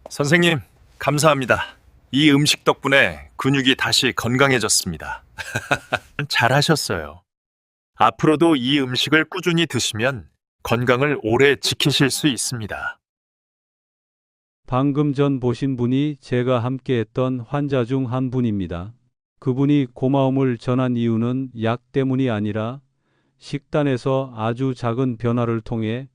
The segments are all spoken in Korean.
선생님, 감사합니다. 이 음식 덕분에 근육이 다시 건강해졌습니다. 잘하셨어요. 앞으로도 이 음식을 꾸준히 드시면 건강을 오래 지키실 수 있습니다. 방금 전 보신 분이 제가 함께했던 환자 중 한 분입니다. 그분이 고마움을 전한 이유는 약 때문이 아니라 식단에서 아주 작은 변화를 통해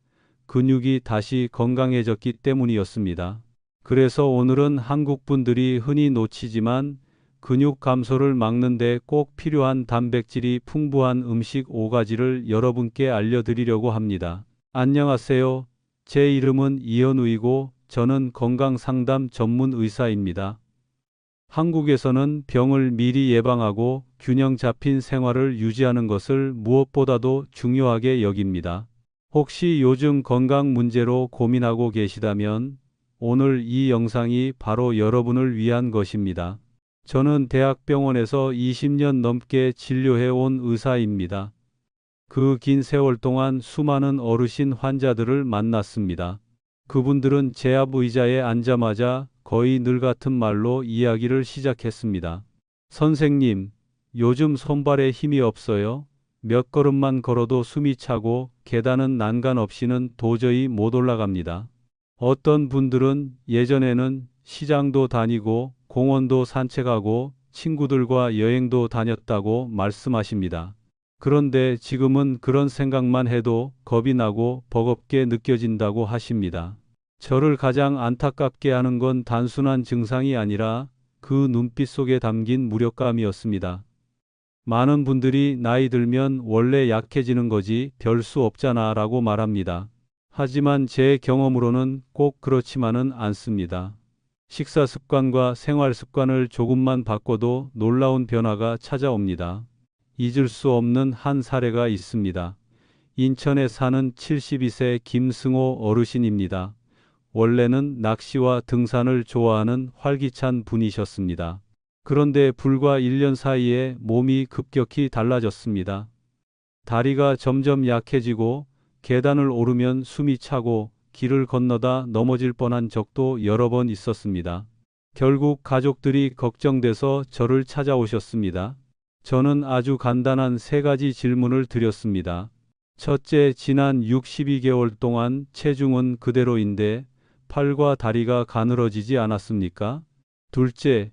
근육이 다시 건강해졌기 때문이었습니다. 그래서 오늘은 한국 분들이 흔히 놓치지만 근육 감소를 막는 데 꼭 필요한 단백질이 풍부한 음식 5가지를 여러분께 알려드리려고 합니다. 안녕하세요. 제 이름은 이현우이고 저는 건강상담 전문 의사입니다. 한국에서는 병을 미리 예방하고 균형 잡힌 생활을 유지하는 것을 무엇보다도 중요하게 여깁니다. 혹시 요즘 건강 문제로 고민하고 계시다면 오늘 이 영상이 바로 여러분을 위한 것입니다. 저는 대학병원에서 20년 넘게 진료해 온 의사입니다. 그 긴 세월 동안 수많은 어르신 환자들을 만났습니다. 그분들은 제 앞 의자에 앉자마자 거의 늘 같은 말로 이야기를 시작했습니다. 선생님, 요즘 손발에 힘이 없어요. 몇 걸음만 걸어도 숨이 차고 계단은 난간 없이는 도저히 못 올라갑니다. 어떤 분들은 예전에는 시장도 다니고 공원도 산책하고 친구들과 여행도 다녔다고 말씀하십니다. 그런데 지금은 그런 생각만 해도 겁이 나고 버겁게 느껴진다고 하십니다. 저를 가장 안타깝게 하는 건 단순한 증상이 아니라 그 눈빛 속에 담긴 무력감이었습니다. 많은 분들이 나이 들면 원래 약해지는 거지 별 수 없잖아 라고 말합니다. 하지만 제 경험으로는 꼭 그렇지만은 않습니다. 식사 습관과 생활 습관을 조금만 바꿔도 놀라운 변화가 찾아옵니다. 잊을 수 없는 한 사례가 있습니다. 인천에 사는 72세 김승호 어르신입니다. 원래는 낚시와 등산을 좋아하는 활기찬 분이셨습니다. 그런데 불과 1년 사이에 몸이 급격히 달라졌습니다. 다리가 점점 약해지고 계단을 오르면 숨이 차고 길을 건너다 넘어질 뻔한 적도 여러 번 있었습니다. 결국 가족들이 걱정돼서 저를 찾아오셨습니다. 저는 아주 간단한 3가지 질문을 드렸습니다. 첫째, 지난 62개월 동안 체중은 그대로인데 팔과 다리가 가늘어지지 않았습니까? 둘째,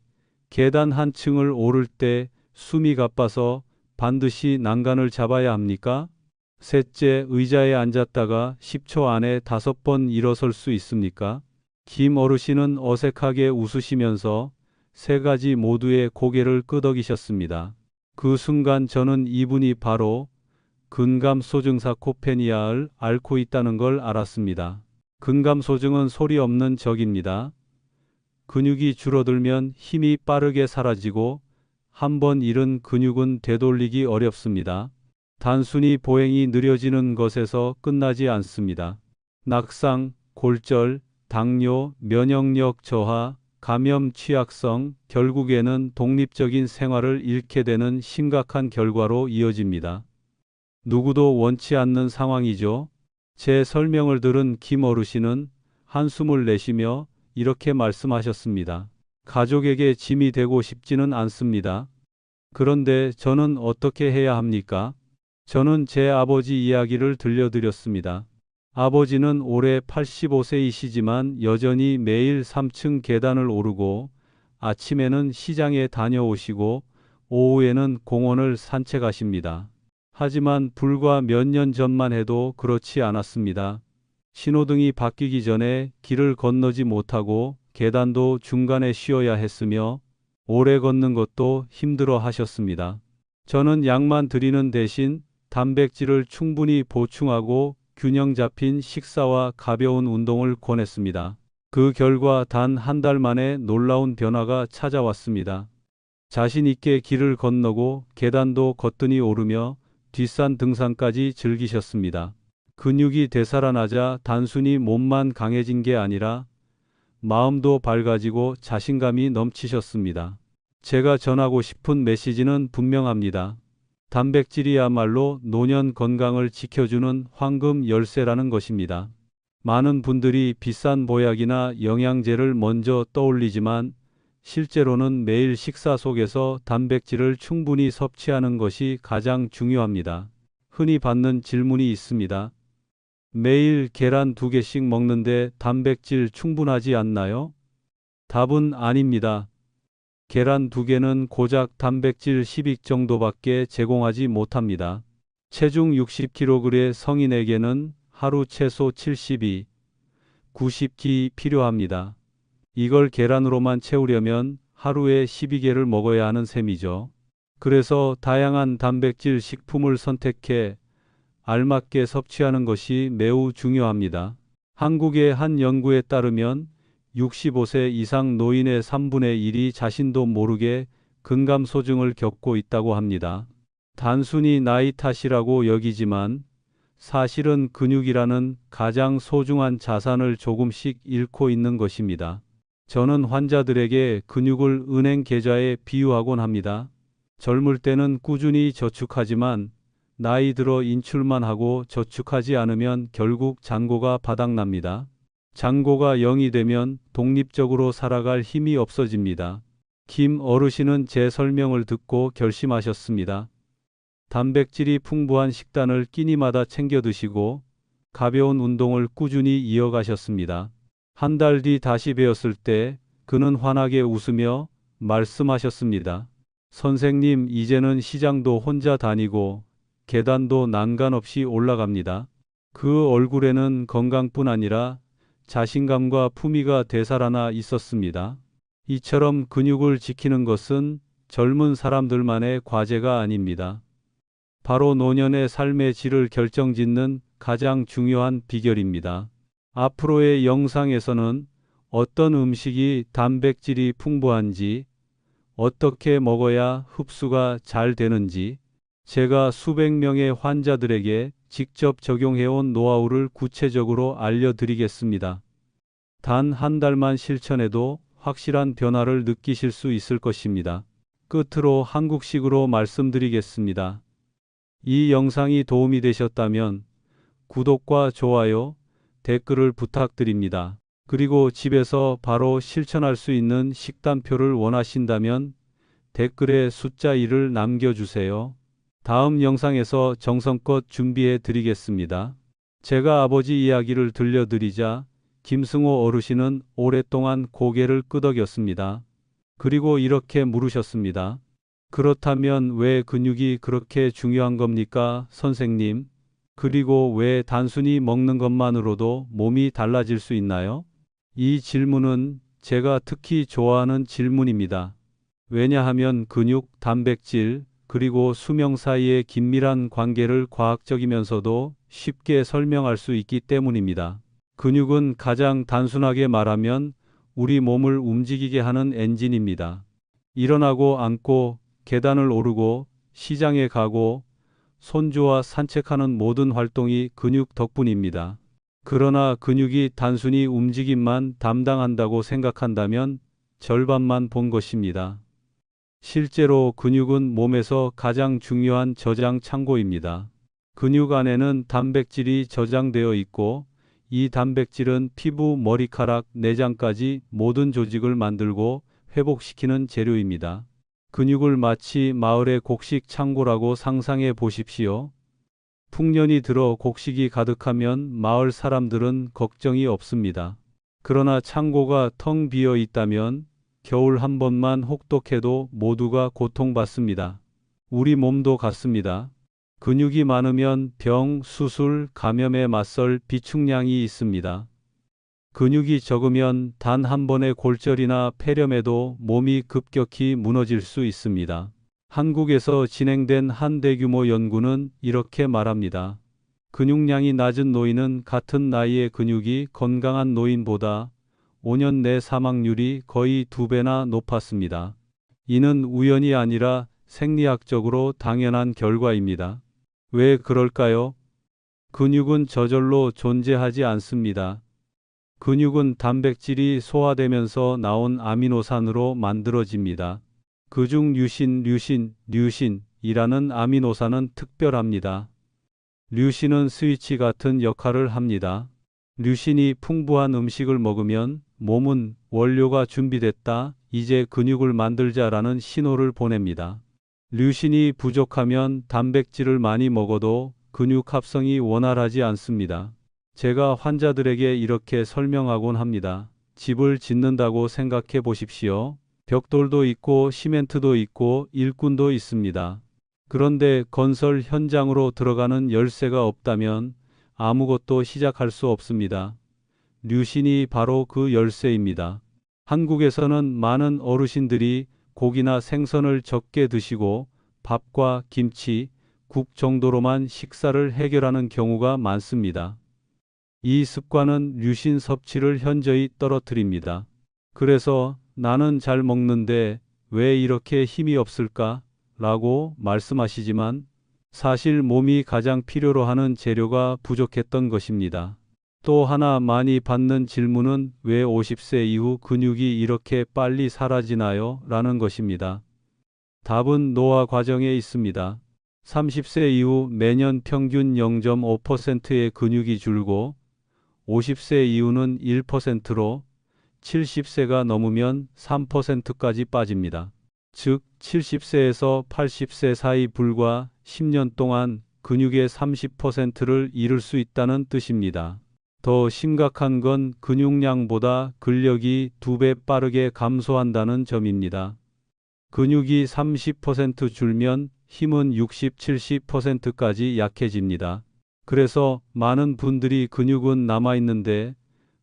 계단 한 층을 오를 때 숨이 가빠서 반드시 난간을 잡아야 합니까? 셋째, 의자에 앉았다가 10초 안에 5번 일어설 수 있습니까? 김 어르신은 어색하게 웃으시면서 3가지 모두의 고개를 끄덕이셨습니다. 그 순간 저는 이분이 바로 근감소증 사코페니아를 앓고 있다는 걸 알았습니다. 근감소증은 소리 없는 적입니다. 근육이 줄어들면 힘이 빠르게 사라지고 한번 잃은 근육은 되돌리기 어렵습니다. 단순히 보행이 느려지는 것에서 끝나지 않습니다. 낙상, 골절, 당뇨, 면역력 저하, 감염 취약성, 결국에는 독립적인 생활을 잃게 되는 심각한 결과로 이어집니다. 누구도 원치 않는 상황이죠. 제 설명을 들은 김 어르신은 한숨을 내쉬며 이렇게 말씀하셨습니다. 가족에게 짐이 되고 싶지는 않습니다. 그런데 저는 어떻게 해야 합니까? 저는 제 아버지 이야기를 들려드렸습니다. 아버지는 올해 85세이시지만 여전히 매일 3층 계단을 오르고 아침에는 시장에 다녀오시고 오후에는 공원을 산책하십니다. 하지만 불과 몇 년 전만 해도 그렇지 않았습니다. 신호등이 바뀌기 전에 길을 건너지 못하고 계단도 중간에 쉬어야 했으며 오래 걷는 것도 힘들어 하셨습니다. 저는 약만 드리는 대신 단백질을 충분히 보충하고 균형 잡힌 식사와 가벼운 운동을 권했습니다. 그 결과 단 한 달 만에 놀라운 변화가 찾아왔습니다. 자신 있게 길을 건너고 계단도 거뜬히 오르며 뒷산 등산까지 즐기셨습니다. 근육이 되살아나자 단순히 몸만 강해진 게 아니라 마음도 밝아지고 자신감이 넘치셨습니다. 제가 전하고 싶은 메시지는 분명합니다. 단백질이야말로 노년 건강을 지켜주는 황금 열쇠라는 것입니다. 많은 분들이 비싼 보약이나 영양제를 먼저 떠올리지만 실제로는 매일 식사 속에서 단백질을 충분히 섭취하는 것이 가장 중요합니다. 흔히 받는 질문이 있습니다. 매일 계란 2개씩 먹는데 단백질 충분하지 않나요? 답은 아닙니다. 계란 2개는 고작 단백질 10익 정도밖에 제공하지 못합니다. 체중 60kg의 성인에게는 하루 최소 72, 90끼 필요합니다. 이걸 계란으로만 채우려면 하루에 12개를 먹어야 하는 셈이죠. 그래서 다양한 단백질 식품을 선택해 알맞게 섭취하는 것이 매우 중요합니다. 한국의 한 연구에 따르면 65세 이상 노인의 3분의 1이 자신도 모르게 근감소증을 겪고 있다고 합니다. 단순히 나이 탓이라고 여기지만 사실은 근육이라는 가장 소중한 자산을 조금씩 잃고 있는 것입니다. 저는 환자들에게 근육을 은행 계좌에 비유하곤 합니다. 젊을 때는 꾸준히 저축하지만 나이 들어 인출만 하고 저축하지 않으면 결국 잔고가 바닥납니다. 잔고가 0이 되면 독립적으로 살아갈 힘이 없어집니다. 김 어르신은 제 설명을 듣고 결심하셨습니다. 단백질이 풍부한 식단을 끼니마다 챙겨 드시고 가벼운 운동을 꾸준히 이어가셨습니다. 한 달 뒤 다시 뵈었을 때 그는 환하게 웃으며 말씀하셨습니다. 선생님, 이제는 시장도 혼자 다니고 계단도 난간 없이 올라갑니다. 그 얼굴에는 건강뿐 아니라 자신감과 품위가 되살아나 있었습니다. 이처럼 근육을 지키는 것은 젊은 사람들만의 과제가 아닙니다. 바로 노년의 삶의 질을 결정짓는 가장 중요한 비결입니다. 앞으로의 영상에서는 어떤 음식이 단백질이 풍부한지, 어떻게 먹어야 흡수가 잘 되는지, 제가 수백 명의 환자들에게 직접 적용해온 노하우를 구체적으로 알려드리겠습니다. 단 한 달만 실천해도 확실한 변화를 느끼실 수 있을 것입니다. 끝으로 한국식으로 말씀드리겠습니다. 이 영상이 도움이 되셨다면 구독과 좋아요, 댓글을 부탁드립니다. 그리고 집에서 바로 실천할 수 있는 식단표를 원하신다면 댓글에 숫자 1을 남겨주세요. 다음 영상에서 정성껏 준비해 드리겠습니다. 제가 아버지 이야기를 들려드리자 김승호 어르신은 오랫동안 고개를 끄덕였습니다. 그리고 이렇게 물으셨습니다. 그렇다면 왜 근육이 그렇게 중요한 겁니까, 선생님? 그리고 왜 단순히 먹는 것만으로도 몸이 달라질 수 있나요? 이 질문은 제가 특히 좋아하는 질문입니다. 왜냐하면 근육, 단백질, 그리고 수명 사이의 긴밀한 관계를 과학적이면서도 쉽게 설명할 수 있기 때문입니다. 근육은 가장 단순하게 말하면 우리 몸을 움직이게 하는 엔진입니다. 일어나고 앉고 계단을 오르고 시장에 가고 손주와 산책하는 모든 활동이 근육 덕분입니다. 그러나 근육이 단순히 움직임만 담당한다고 생각한다면 절반만 본 것입니다. 실제로 근육은 몸에서 가장 중요한 저장 창고입니다. 근육 안에는 단백질이 저장되어 있고 이 단백질은 피부, 머리카락, 내장까지 모든 조직을 만들고 회복시키는 재료입니다. 근육을 마치 마을의 곡식 창고라고 상상해 보십시오. 풍년이 들어 곡식이 가득하면 마을 사람들은 걱정이 없습니다. 그러나 창고가 텅 비어 있다면 겨울 한 번만 혹독해도 모두가 고통받습니다. 우리 몸도 같습니다. 근육이 많으면 병, 수술, 감염에 맞설 비축량이 있습니다. 근육이 적으면 단 한 번의 골절이나 폐렴에도 몸이 급격히 무너질 수 있습니다. 한국에서 진행된 한 대규모 연구는 이렇게 말합니다. 근육량이 낮은 노인은 같은 나이의 근육이 건강한 노인보다 5년 내 사망률이 거의 2배나 높았습니다. 이는 우연이 아니라 생리학적으로 당연한 결과입니다. 왜 그럴까요? 근육은 저절로 존재하지 않습니다. 근육은 단백질이 소화되면서 나온 아미노산으로 만들어집니다. 그중 류신이라는 아미노산은 특별합니다. 류신은 스위치 같은 역할을 합니다. 류신이 풍부한 음식을 먹으면 몸은 원료가 준비됐다. 이제 근육을 만들자라는 신호를 보냅니다. 류신이 부족하면 단백질을 많이 먹어도 근육 합성이 원활하지 않습니다. 제가 환자들에게 이렇게 설명하곤 합니다. 집을 짓는다고 생각해 보십시오. 벽돌도 있고 시멘트도 있고 일꾼도 있습니다. 그런데 건설 현장으로 들어가는 열쇠가 없다면 아무것도 시작할 수 없습니다. 류신이 바로 그 열쇠입니다. 한국에서는 많은 어르신들이 고기나 생선을 적게 드시고 밥과 김치, 국 정도로만 식사를 해결하는 경우가 많습니다. 이 습관은 류신 섭취를 현저히 떨어뜨립니다. 그래서 나는 잘 먹는데 왜 이렇게 힘이 없을까? 라고 말씀하시지만 사실 몸이 가장 필요로 하는 재료가 부족했던 것입니다. 또 하나 많이 받는 질문은 왜 50세 이후 근육이 이렇게 빨리 사라지나요? 라는 것입니다. 답은 노화 과정에 있습니다. 30세 이후 매년 평균 0.5%의 근육이 줄고 50세 이후는 1%로 70세가 넘으면 3%까지 빠집니다. 즉 70세에서 80세 사이 불과 10년 동안 근육의 30%를 잃을 수 있다는 뜻입니다. 더 심각한 건 근육량보다 근력이 2배 빠르게 감소한다는 점입니다. 근육이 30% 줄면 힘은 60, 70%까지 약해집니다. 그래서 많은 분들이 근육은 남아있는데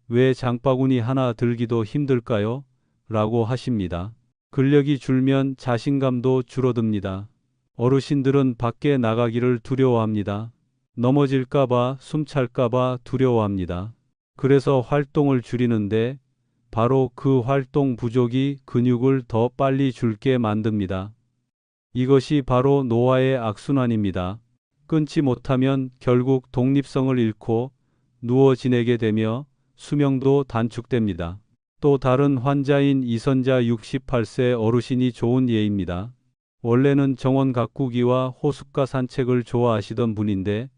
왜 장바구니 하나 들기도 힘들까요? 라고 하십니다. 근력이 줄면 자신감도 줄어듭니다. 어르신들은 밖에 나가기를 두려워합니다. 넘어질까봐, 숨찰까봐 두려워합니다. 그래서 활동을 줄이는데 바로 그 활동 부족이 근육을 더 빨리 줄게 만듭니다. 이것이 바로 노화의 악순환입니다. 끊지 못하면 결국 독립성을 잃고 누워 지내게 되며 수명도 단축됩니다. 또 다른 환자인 이선자 68세 어르신이 좋은 예입니다. 원래는 정원 가꾸기와 호숫가 산책을 좋아하시던 분인데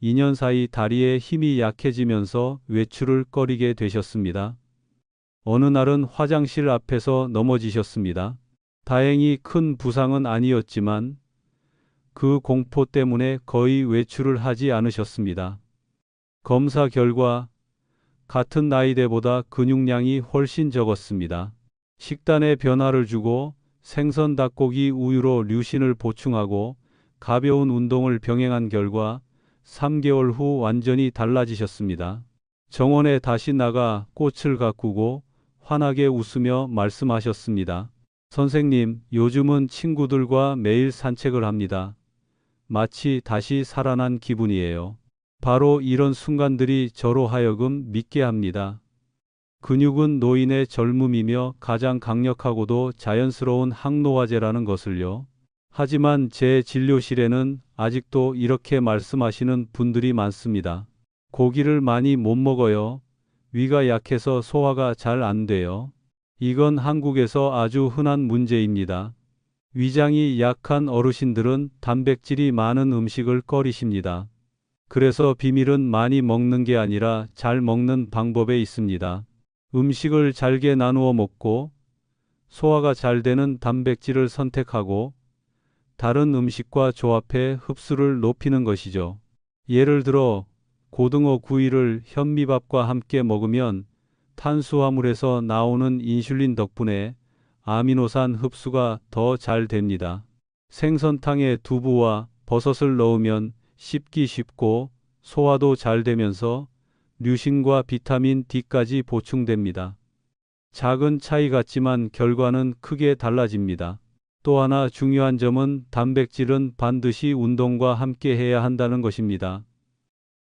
2년 사이 다리에 힘이 약해지면서 외출을 꺼리게 되셨습니다. 어느 날은 화장실 앞에서 넘어지셨습니다. 다행히 큰 부상은 아니었지만 그 공포 때문에 거의 외출을 하지 않으셨습니다. 검사 결과 같은 나이대보다 근육량이 훨씬 적었습니다. 식단에 변화를 주고 생선, 닭고기, 우유로 류신을 보충하고 가벼운 운동을 병행한 결과 3개월 후 완전히 달라지셨습니다. 정원에 다시 나가 꽃을 가꾸고 환하게 웃으며 말씀하셨습니다. 선생님, 요즘은 친구들과 매일 산책을 합니다. 마치 다시 살아난 기분이에요. 바로 이런 순간들이 저로 하여금 믿게 합니다. 근육은 노인의 젊음이며 가장 강력하고도 자연스러운 항노화제라는 것을요. 하지만 제 진료실에는 아직도 이렇게 말씀하시는 분들이 많습니다. 고기를 많이 못 먹어요. 위가 약해서 소화가 잘 안 돼요. 이건 한국에서 아주 흔한 문제입니다. 위장이 약한 어르신들은 단백질이 많은 음식을 꺼리십니다. 그래서 비밀은 많이 먹는 게 아니라 잘 먹는 방법에 있습니다. 음식을 잘게 나누어 먹고 소화가 잘 되는 단백질을 선택하고 다른 음식과 조합해 흡수를 높이는 것이죠. 예를 들어 고등어 구이를 현미밥과 함께 먹으면 탄수화물에서 나오는 인슐린 덕분에 아미노산 흡수가 더 잘 됩니다. 생선탕에 두부와 버섯을 넣으면 씹기 쉽고 소화도 잘 되면서 류신과 비타민 D까지 보충됩니다. 작은 차이 같지만 결과는 크게 달라집니다. 또 하나 중요한 점은 단백질은 반드시 운동과 함께 해야 한다는 것입니다.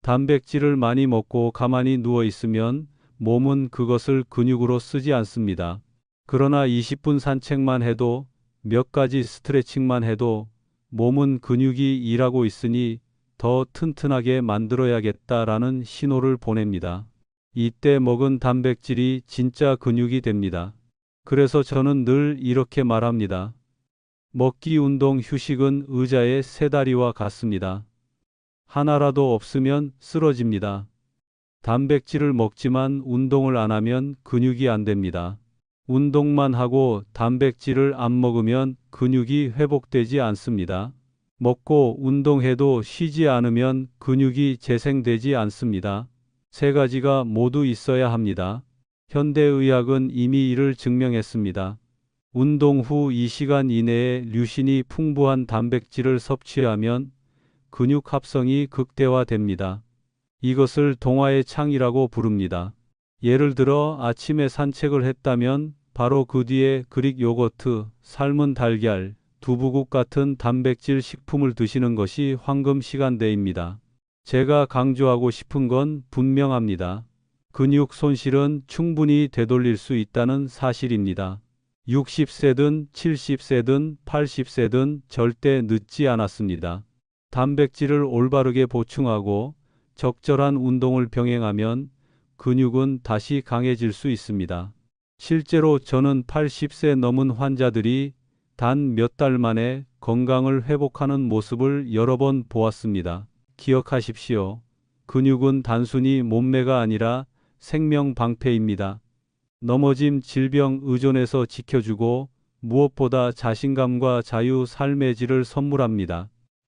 단백질을 많이 먹고 가만히 누워 있으면 몸은 그것을 근육으로 쓰지 않습니다. 그러나 20분 산책만 해도 몇 가지 스트레칭만 해도 몸은 근육이 일하고 있으니 더 튼튼하게 만들어야겠다라는 신호를 보냅니다. 이때 먹은 단백질이 진짜 근육이 됩니다. 그래서 저는 늘 이렇게 말합니다. 먹기, 운동, 휴식은 의자의 세 다리와 같습니다. 하나라도 없으면 쓰러집니다. 단백질을 먹지만 운동을 안 하면 근육이 안 됩니다. 운동만 하고 단백질을 안 먹으면 근육이 회복되지 않습니다. 먹고 운동해도 쉬지 않으면 근육이 재생되지 않습니다. 세 가지가 모두 있어야 합니다. 현대의학은 이미 이를 증명했습니다. 운동 후 2시간 이내에 류신이 풍부한 단백질을 섭취하면 근육 합성이 극대화됩니다. 이것을 동화의 창이라고 부릅니다. 예를 들어 아침에 산책을 했다면 바로 그 뒤에 그릭 요거트, 삶은 달걀, 두부국 같은 단백질 식품을 드시는 것이 황금 시간대입니다. 제가 강조하고 싶은 건 분명합니다. 근육 손실은 충분히 되돌릴 수 있다는 사실입니다. 60세든 70세든 80세든 절대 늦지 않았습니다. 단백질을 올바르게 보충하고 적절한 운동을 병행하면 근육은 다시 강해질 수 있습니다. 실제로 저는 80세 넘은 환자들이 단 몇 달 만에 건강을 회복하는 모습을 여러 번 보았습니다. 기억하십시오. 근육은 단순히 몸매가 아니라 생명 방패입니다. 넘어짐, 질병, 의존에서 지켜주고 무엇보다 자신감과 자유, 삶의 질을 선물합니다.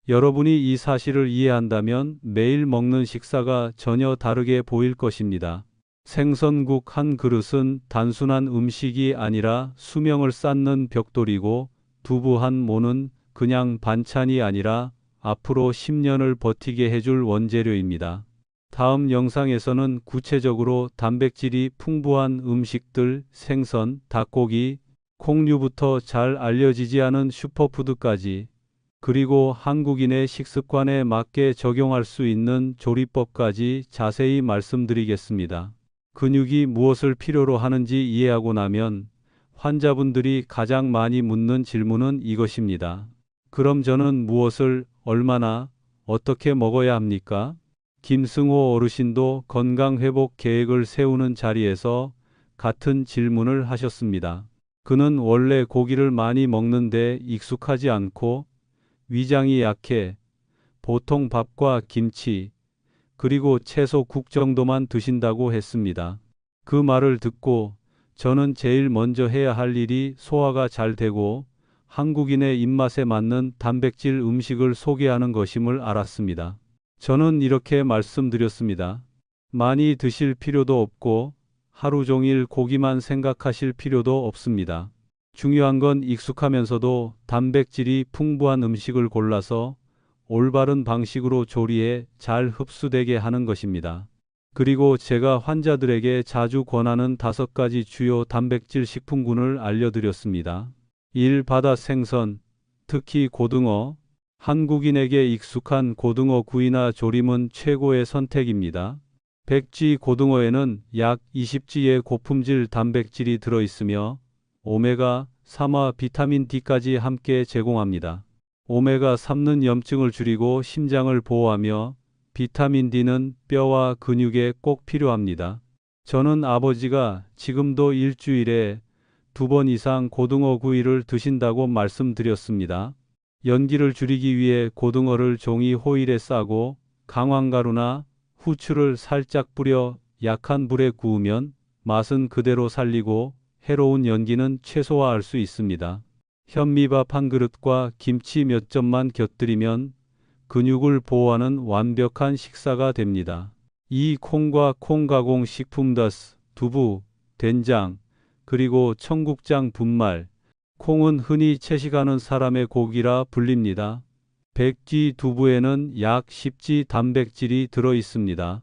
여러분이 이 사실을 이해한다면 매일 먹는 식사가 전혀 다르게 보일 것입니다. 생선국 한 그릇은 단순한 음식이 아니라 수명을 쌓는 벽돌이고 두부 한 모는 그냥 반찬이 아니라 앞으로 10년을 버티게 해줄 원재료입니다. 다음 영상에서는 구체적으로 단백질이 풍부한 음식들, 생선, 닭고기, 콩류부터 잘 알려지지 않은 슈퍼푸드까지, 그리고 한국인의 식습관에 맞게 적용할 수 있는 조리법까지 자세히 말씀드리겠습니다. 근육이 무엇을 필요로 하는지 이해하고 나면 환자분들이 가장 많이 묻는 질문은 이것입니다. 그럼 저는 무엇을, 얼마나, 어떻게 먹어야 합니까? 김승호 어르신도 건강회복 계획을 세우는 자리에서 같은 질문을 하셨습니다. 그는 원래 고기를 많이 먹는데 익숙하지 않고 위장이 약해 보통 밥과 김치, 그리고 채소 국 정도만 드신다고 했습니다. 그 말을 듣고 저는 제일 먼저 해야 할 일이 소화가 잘 되고 한국인의 입맛에 맞는 단백질 음식을 소개하는 것임을 알았습니다. 저는 이렇게 말씀드렸습니다. 많이 드실 필요도 없고 하루 종일 고기만 생각하실 필요도 없습니다. 중요한 건 익숙하면서도 단백질이 풍부한 음식을 골라서 올바른 방식으로 조리해 잘 흡수되게 하는 것입니다. 그리고 제가 환자들에게 자주 권하는 5가지 주요 단백질 식품군을 알려드렸습니다. 1. 바다 생선, 특히 고등어. 한국인에게 익숙한 고등어 구이나 조림은 최고의 선택입니다. 백지 고등어에는 약 20g의 고품질 단백질이 들어있으며 오메가3와 비타민 D까지 함께 제공합니다. 오메가3는 염증을 줄이고 심장을 보호하며 비타민 D는 뼈와 근육에 꼭 필요합니다. 저는 아버지가 지금도 일주일에 2번 이상 고등어 구이를 드신다고 말씀드렸습니다. 연기를 줄이기 위해 고등어를 종이 호일에 싸고 강황가루나 후추를 살짝 뿌려 약한 불에 구우면 맛은 그대로 살리고 해로운 연기는 최소화할 수 있습니다. 현미밥 한 그릇과 김치 몇 점만 곁들이면 근육을 보호하는 완벽한 식사가 됩니다. 이 콩과 콩가공 식품 두부, 된장, 그리고 청국장 분말. 콩은 흔히 채식하는 사람의 고기라 불립니다. 백지 두부에는 약 10g 단백질이 들어 있습니다.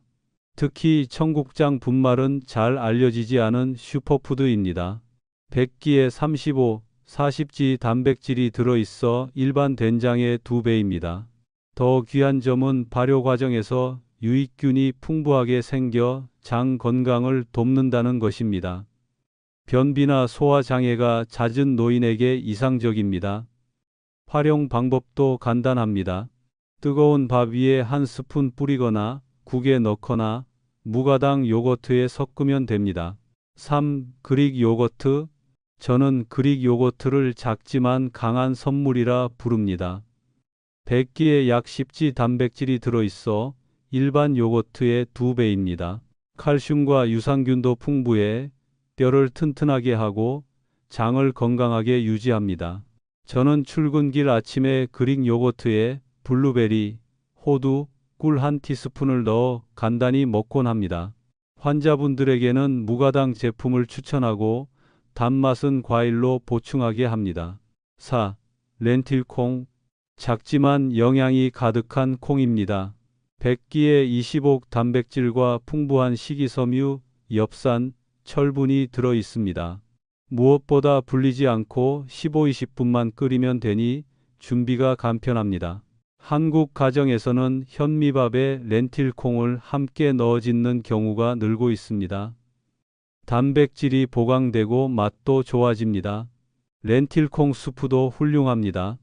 특히 청국장 분말은 잘 알려지지 않은 슈퍼푸드입니다. 백기에 35, 40g 단백질이 들어있어 일반 된장의 2배입니다. 더 귀한 점은 발효 과정에서 유익균이 풍부하게 생겨 장 건강을 돕는다는 것입니다. 변비나 소화 장애가 잦은 노인에게 이상적입니다. 활용 방법도 간단합니다. 뜨거운 밥 위에 한 스푼 뿌리거나 국에 넣거나 무가당 요거트에 섞으면 됩니다. 3. 그릭 요거트. 저는 그릭 요거트를 작지만 강한 선물이라 부릅니다. 100g에 약 10g 단백질이 들어있어 일반 요거트의 2배입니다. 칼슘과 유산균도 풍부해 뼈를 튼튼하게 하고 장을 건강하게 유지합니다. 저는 출근길 아침에 그릭 요거트에 블루베리, 호두, 꿀 한 티스푼을 넣어 간단히 먹곤 합니다. 환자분들에게는 무가당 제품을 추천하고 단맛은 과일로 보충하게 합니다. 4. 렌틸콩. 작지만 영양이 가득한 콩입니다. 백기에 25 단백질과 풍부한 식이섬유, 엽산, 철분이 들어 있습니다. 무엇보다 불리지 않고 15-20분만 끓이면 되니 준비가 간편합니다. 한국 가정에서는 현미밥에 렌틸콩을 함께 넣어 짓는 경우가 늘고 있습니다. 단백질이 보강되고 맛도 좋아집니다. 렌틸콩 수프도 훌륭합니다.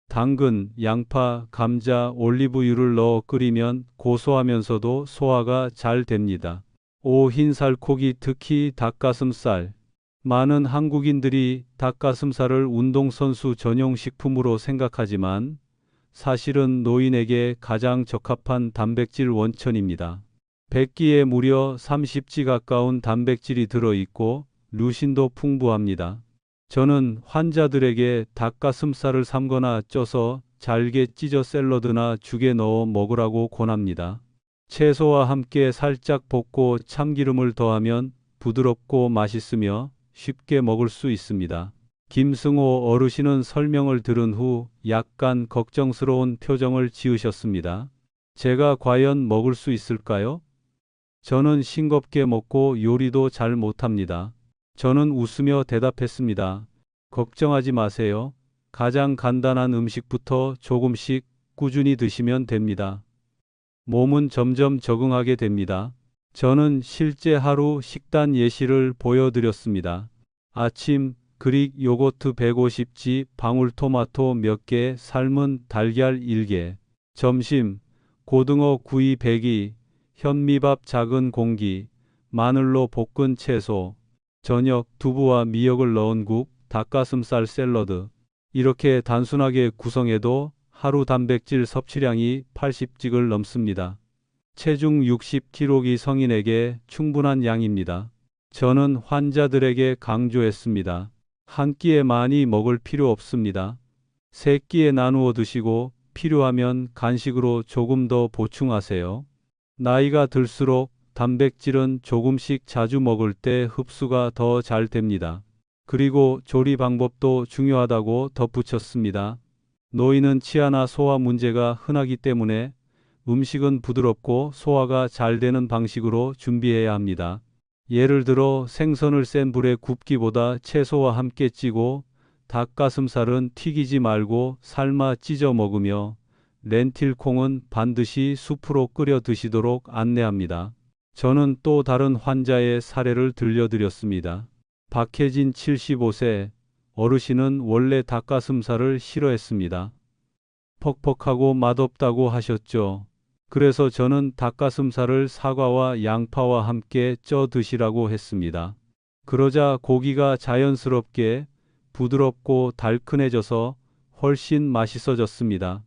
당근, 양파, 감자, 올리브유를 넣어 끓이면 고소하면서도 소화가 잘 됩니다. 5. 흰살코기, 특히 닭가슴살. 많은 한국인들이 닭가슴살을 운동선수 전용 식품으로 생각하지만 사실은 노인에게 가장 적합한 단백질 원천입니다. 백기에 무려 30지 가까운 단백질이 들어있고 루신도 풍부합니다. 저는 환자들에게 닭가슴살을 삶거나 쪄서 잘게 찢어 샐러드나 죽에 넣어 먹으라고 권합니다. 채소와 함께 살짝 볶고 참기름을 더하면 부드럽고 맛있으며 쉽게 먹을 수 있습니다. 김승호 어르신은 설명을 들은 후 약간 걱정스러운 표정을 지으셨습니다. 제가 과연 먹을 수 있을까요? 저는 싱겁게 먹고 요리도 잘 못합니다. 저는 웃으며 대답했습니다. 걱정하지 마세요. 가장 간단한 음식부터 조금씩 꾸준히 드시면 됩니다. 몸은 점점 적응하게 됩니다. 저는 실제 하루 식단 예시를 보여드렸습니다. 아침 그릭 요거트 150지, 방울토마토 몇 개, 삶은 달걀 1개. 점심 고등어 구이 100이, 현미밥 작은 공기, 마늘로 볶은 채소. 저녁 두부와 미역을 넣은 국, 닭가슴살 샐러드. 이렇게 단순하게 구성해도 하루 단백질 섭취량이 80찌를 넘습니다. 체중 60kg 성인에게 충분한 양입니다. 저는 환자들에게 강조했습니다. 한 끼에 많이 먹을 필요 없습니다. 세 끼에 나누어 드시고 필요하면 간식으로 조금 더 보충하세요. 나이가 들수록 단백질은 조금씩 자주 먹을 때 흡수가 더 잘 됩니다. 그리고 조리 방법도 중요하다고 덧붙였습니다. 노인은 치아나 소화 문제가 흔하기 때문에 음식은 부드럽고 소화가 잘 되는 방식으로 준비해야 합니다. 예를 들어 생선을 센 불에 굽기보다 채소와 함께 찌고 닭가슴살은 튀기지 말고 삶아 찢어 먹으며 렌틸콩은 반드시 수프로 끓여 드시도록 안내합니다. 저는 또 다른 환자의 사례를 들려드렸습니다. 박혜진 75세 어르신은 원래 닭가슴살을 싫어했습니다. 퍽퍽하고 맛없다고 하셨죠. 그래서 저는 닭가슴살을 사과와 양파와 함께 쪄 드시라고 했습니다. 그러자 고기가 자연스럽게 부드럽고 달큰해져서 훨씬 맛있어졌습니다.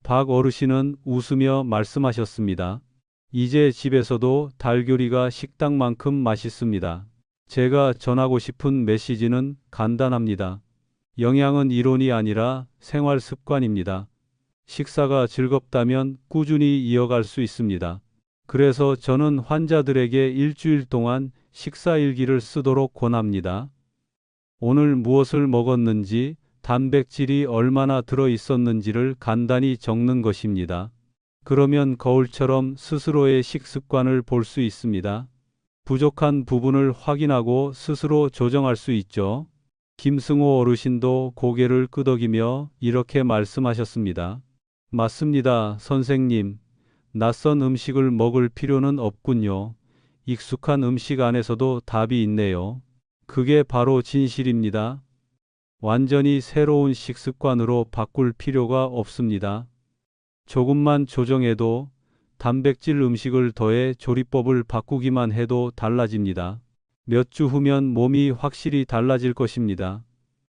박 어르신은 웃으며 말씀하셨습니다. 이제 집에서도 닭요리가 식당만큼 맛있습니다. 제가 전하고 싶은 메시지는 간단합니다. 영양은 이론이 아니라 생활 습관입니다. 식사가 즐겁다면 꾸준히 이어갈 수 있습니다. 그래서 저는 환자들에게 일주일 동안 식사 일기를 쓰도록 권합니다. 오늘 무엇을 먹었는지, 단백질이 얼마나 들어 있었는지를 간단히 적는 것입니다. 그러면 거울처럼 스스로의 식습관을 볼 수 있습니다. 부족한 부분을 확인하고 스스로 조정할 수 있죠. 김승호 어르신도 고개를 끄덕이며 이렇게 말씀하셨습니다. 맞습니다, 선생님. 낯선 음식을 먹을 필요는 없군요. 익숙한 음식 안에서도 답이 있네요. 그게 바로 진실입니다. 완전히 새로운 식습관으로 바꿀 필요가 없습니다. 조금만 조정해도 단백질 음식을 더해 조리법을 바꾸기만 해도 달라집니다. 몇 주 후면 몸이 확실히 달라질 것입니다.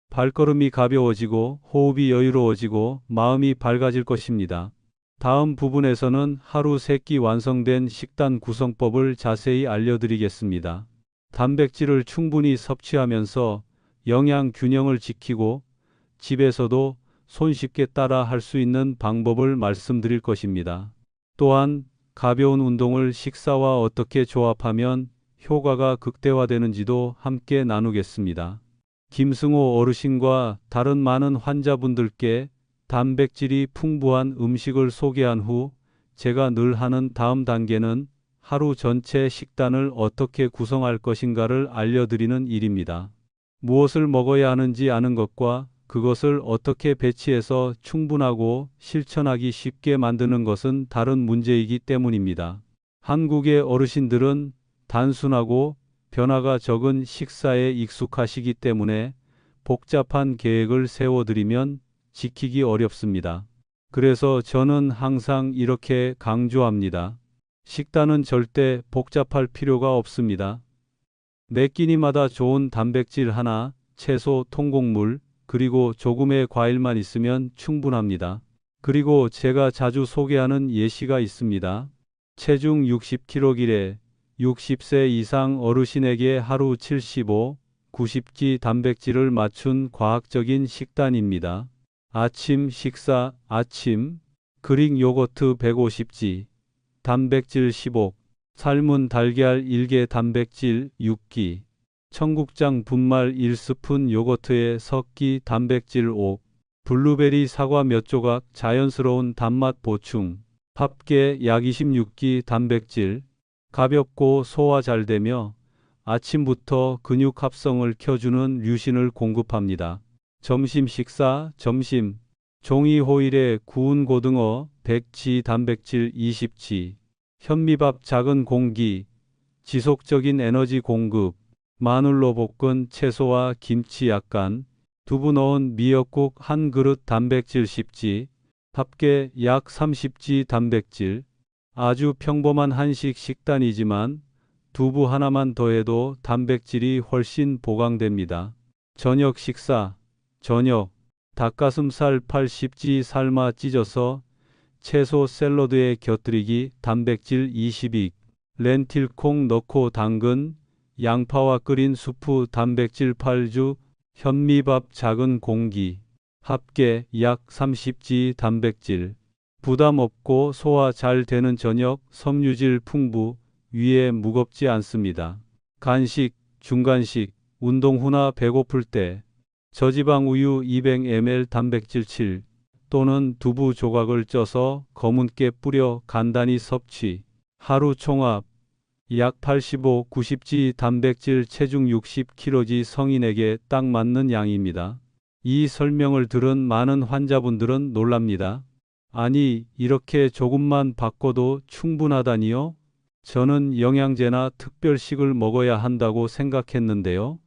발걸음이 가벼워지고 호흡이 여유로워지고 마음이 밝아질 것입니다. 다음 부분에서는 하루 3끼 완성된 식단 구성법을 자세히 알려드리겠습니다. 단백질을 충분히 섭취하면서 영양 균형을 지키고 집에서도 손쉽게 따라 할 수 있는 방법을 말씀드릴 것입니다. 또한 가벼운 운동을 식사와 어떻게 조합하면 효과가 극대화되는지도 함께 나누겠습니다. 김승호 어르신과 다른 많은 환자분들께 단백질이 풍부한 음식을 소개한 후 제가 늘 하는 다음 단계는 하루 전체 식단을 어떻게 구성할 것인가를 알려드리는 일입니다. 무엇을 먹어야 하는지 아는 것과 그것을 어떻게 배치해서 충분하고 실천하기 쉽게 만드는 것은 다른 문제이기 때문입니다. 한국의 어르신들은 단순하고 변화가 적은 식사에 익숙하시기 때문에 복잡한 계획을 세워드리면 지키기 어렵습니다. 그래서 저는 항상 이렇게 강조합니다. 식단은 절대 복잡할 필요가 없습니다. 매 끼니마다 좋은 단백질 하나, 채소, 통곡물, 그리고 조금의 과일만 있으면 충분합니다. 그리고 제가 자주 소개하는 예시가 있습니다. 체중 60kg길에 60세 이상 어르신에게 하루 75, 90g 단백질을 맞춘 과학적인 식단입니다. 아침 식사, 아침, 그릭 요거트 150g, 단백질 15, 삶은 달걀 1개 단백질 6기, 청국장 분말 1스푼 요거트에 석기 단백질 5, 블루베리 사과 몇 조각 자연스러운 단맛 보충, 합계 약 26기 단백질, 가볍고 소화 잘 되며 아침부터 근육 합성을 켜주는 류신을 공급합니다. 점심 식사, 점심, 종이 호일에 구운 고등어 100g 단백질 20g, 현미밥 작은 공기, 지속적인 에너지 공급, 마늘로 볶은 채소와 김치 약간, 두부 넣은 미역국 한 그릇 단백질 10g, 합계 약 30g 단백질, 아주 평범한 한식 식단이지만 두부 하나만 더해도 단백질이 훨씬 보강됩니다. 저녁 식사, 저녁, 닭가슴살 80g 삶아 찢어서 채소 샐러드에 곁들이기 단백질 22, 렌틸콩 넣고 당근, 양파와 끓인 수프 단백질 8주, 현미밥 작은 공기, 합계 약 30g 단백질, 부담 없고 소화 잘 되는 저녁, 섬유질 풍부, 위에 무겁지 않습니다. 간식, 중간식, 운동 후나 배고플 때, 저지방 우유 200ml 단백질 7, 또는 두부 조각을 쪄서 검은깨 뿌려 간단히 섭취, 하루 총합, 약 85, 90g 단백질 체중 60kg 성인에게 딱 맞는 양입니다. 이 설명을 들은 많은 환자분들은 놀랍니다. 아니, 이렇게 조금만 바꿔도 충분하다니요? 저는 영양제나 특별식을 먹어야 한다고 생각했는데요.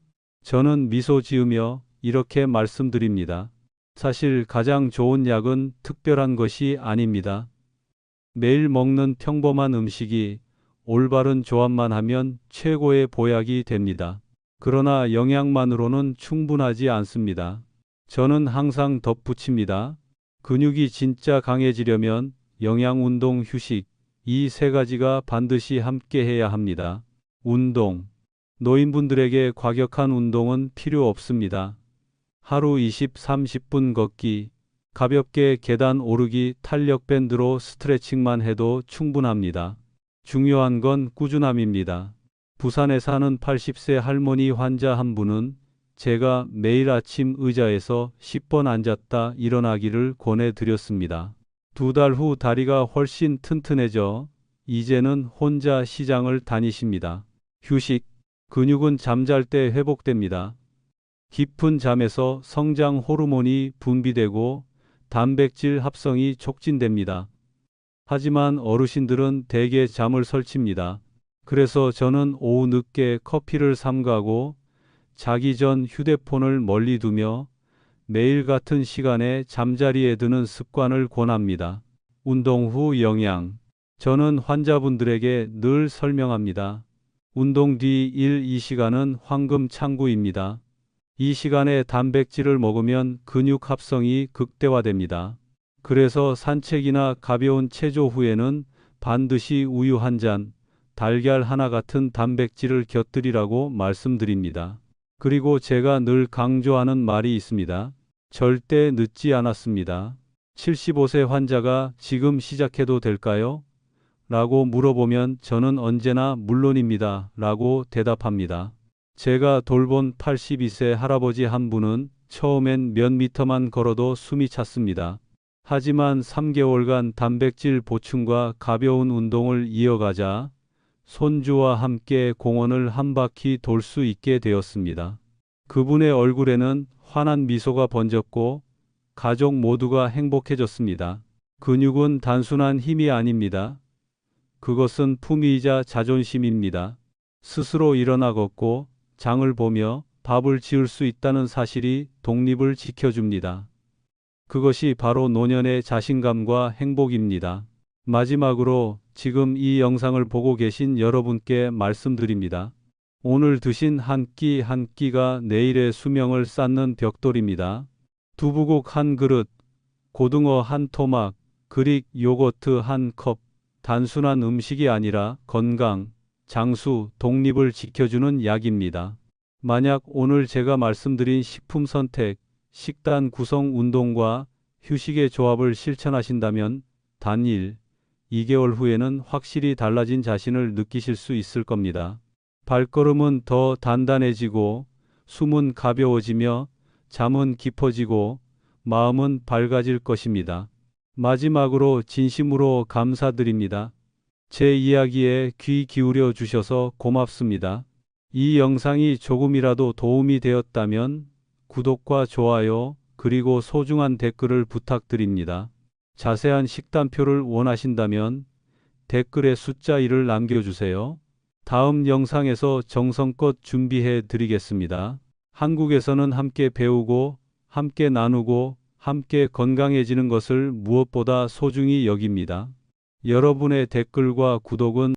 저는 미소 지으며 이렇게 말씀드립니다. 사실 가장 좋은 약은 특별한 것이 아닙니다. 매일 먹는 평범한 음식이 올바른 조합만 하면 최고의 보약이 됩니다. 그러나 영양만으로는 충분하지 않습니다. 저는 항상 덧붙입니다. 근육이 진짜 강해지려면 영양, 운동, 휴식, 이 세 가지가 반드시 함께 해야 합니다. 운동. 노인분들에게 과격한 운동은 필요 없습니다. 하루 20, 30분 걷기, 가볍게 계단 오르기, 탄력 밴드로 스트레칭만 해도 충분합니다. 중요한 건 꾸준함입니다. 부산에 사는 80세 할머니 환자 한 분은 제가 매일 아침 의자에서 10번 앉았다 일어나기를 권해드렸습니다. 2달 후 다리가 훨씬 튼튼해져 이제는 혼자 시장을 다니십니다. 휴식. 근육은 잠잘 때 회복됩니다. 깊은 잠에서 성장 호르몬이 분비되고 단백질 합성이 촉진됩니다. 하지만 어르신들은 대개 잠을 설칩니다. 그래서 저는 오후 늦게 커피를 삼가고 자기 전 휴대폰을 멀리 두며 매일 같은 시간에 잠자리에 드는 습관을 권합니다. 운동 후 영양. 저는 환자분들에게 늘 설명합니다. 운동 뒤 1-2시간은 황금 창구입니다. 이 시간에 단백질을 먹으면 근육 합성이 극대화됩니다. 그래서 산책이나 가벼운 체조 후에는 반드시 우유 한 잔, 달걀 하나 같은 단백질을 곁들이라고 말씀드립니다. 그리고 제가 늘 강조하는 말이 있습니다. 절대 늦지 않았습니다. 75세 환자가 지금 시작해도 될까요? 라고 물어보면 저는 언제나 물론입니다. 라고 대답합니다. 제가 돌본 82세 할아버지 한 분은 처음엔 몇 미터만 걸어도 숨이 찼습니다. 하지만 3개월간 단백질 보충과 가벼운 운동을 이어가자 손주와 함께 공원을 한 바퀴 돌 수 있게 되었습니다. 그분의 얼굴에는 환한 미소가 번졌고 가족 모두가 행복해졌습니다. 근육은 단순한 힘이 아닙니다. 그것은 품위이자 자존심입니다. 스스로 일어나 걷고 장을 보며 밥을 지을 수 있다는 사실이 독립을 지켜줍니다. 그것이 바로 노년의 자신감과 행복입니다. 마지막으로 지금 이 영상을 보고 계신 여러분께 말씀드립니다. 오늘 드신 한 끼 한 끼가 내일의 수명을 쌓는 벽돌입니다. 두부국 한 그릇, 고등어 한 토막, 그릭 요거트 한 컵, 단순한 음식이 아니라 건강, 장수, 독립을 지켜주는 약입니다. 만약 오늘 제가 말씀드린 식품 선택, 식단 구성 운동과 휴식의 조합을 실천하신다면 단 1, 2개월 후에는 확실히 달라진 자신을 느끼실 수 있을 겁니다. 발걸음은 더 단단해지고 숨은 가벼워지며 잠은 깊어지고 마음은 밝아질 것입니다. 마지막으로 진심으로 감사드립니다. 제 이야기에 귀 기울여 주셔서 고맙습니다. 이 영상이 조금이라도 도움이 되었다면 구독과 좋아요 그리고 소중한 댓글을 부탁드립니다. 자세한 식단표를 원하신다면 댓글에 숫자 1을 남겨주세요. 다음 영상에서 정성껏 준비해 드리겠습니다. 한국에서는 함께 배우고 함께 나누고 함께 건강해지는 것을 무엇보다 소중히 여깁니다. 여러분의 댓글과 구독은